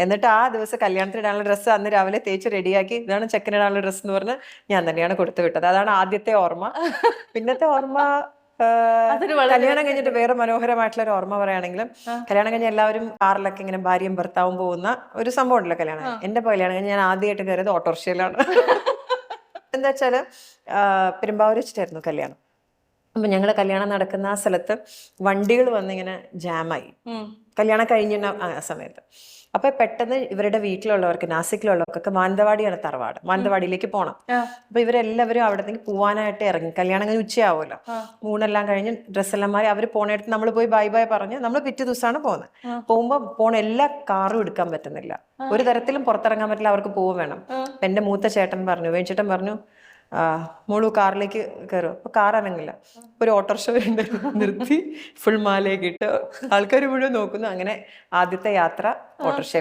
എന്നിട്ട് ആ ദിവസം കല്യാണത്തിനിടാനുള്ള ഡ്രസ്സ് അന്ന് രാവിലെ തേച്ച് റെഡിയാക്കി, ഇതാണ് ചെക്കനിടാനുള്ള ഡ്രസ്സ് എന്ന് പറഞ്ഞ് ഞാൻ തന്നെയാണ് കൊടുത്തു വിട്ടത്. അതാണ് ആദ്യത്തെ ഓർമ്മ. പിന്നത്തെ ഓർമ്മ കല്യാണം കഴിഞ്ഞിട്ട് വേറെ മനോഹരമായിട്ടുള്ള ഒരു ഓർമ്മ പറയുകയാണെങ്കിലും, കല്യാണം കഴിഞ്ഞ എല്ലാവരും കാറിലൊക്കെ ഇങ്ങനെ ഭാര്യയും ഭർത്താവും പോകുന്ന ഒരു സംഭവം ഉണ്ടല്ലോ കല്യാണം. എന്റെ കല്യാണം കഴിഞ്ഞ് ഞാൻ ആദ്യമായിട്ട് കയറിയത് ഓട്ടോറിക്ഷയിലാണ്. എന്താ വെച്ചാല് പെരുമ്പാവൂർ വെച്ചിട്ടായിരുന്നു കല്യാണം. അപ്പൊ ഞങ്ങളുടെ കല്യാണം നടക്കുന്ന ആ സ്ഥലത്ത് വണ്ടികൾ വന്നിങ്ങനെ ജാമായി, കല്യാണം കഴിഞ്ഞ ആ സമയത്ത്. അപ്പൊ പെട്ടെന്ന് ഇവരുടെ വീട്ടിലുള്ളവർക്ക്, നാസിക്കിലുള്ളവർക്കൊക്കെ മാനന്തവാടിയാണ് തറവാട്, മാനന്തവാടിയിലേക്ക് പോകണം. അപ്പൊ ഇവരെല്ലാവരും അവിടെ നിന്ന് പോവാനായിട്ട് ഇറങ്ങി. കല്യാണം കഴിഞ്ഞ് ഉച്ചയാവുമല്ലോ, ഊണെല്ലാം കഴിഞ്ഞ് ഡ്രസ്സെല്ലാം മാറി അവർ പോണേടത്ത് നമ്മൾ പോയി ബൈ ബൈ പറഞ്ഞ് നമ്മൾ പിറ്റേ ദിവസമാണ് പോകുന്നത്. പോകുമ്പോൾ പോണ എല്ലാ കാറും എടുക്കാൻ പറ്റുന്നില്ല, ഒരു തരത്തിലും പുറത്തിറങ്ങാൻ പറ്റില്ല, അവർക്ക് പോവും വേണം. അപ്പൊ എന്റെ മൂത്ത ചേട്ടൻ പറഞ്ഞു, വേഞ്ചേട്ടൻ പറഞ്ഞു, മോളു കാറിലേക്ക് കയറും. അപ്പൊ കാർ അനങ്ങില്ല. ഒരു ഓട്ടോറിക്ഷ നിർത്തി ഫുൾ മാലയൊക്കെ ഇട്ട് ആൾക്കാർ മുഴുവൻ നോക്കുന്നു. അങ്ങനെ ആദ്യത്തെ യാത്ര ഓട്ടോറിക്ഷയിൽ.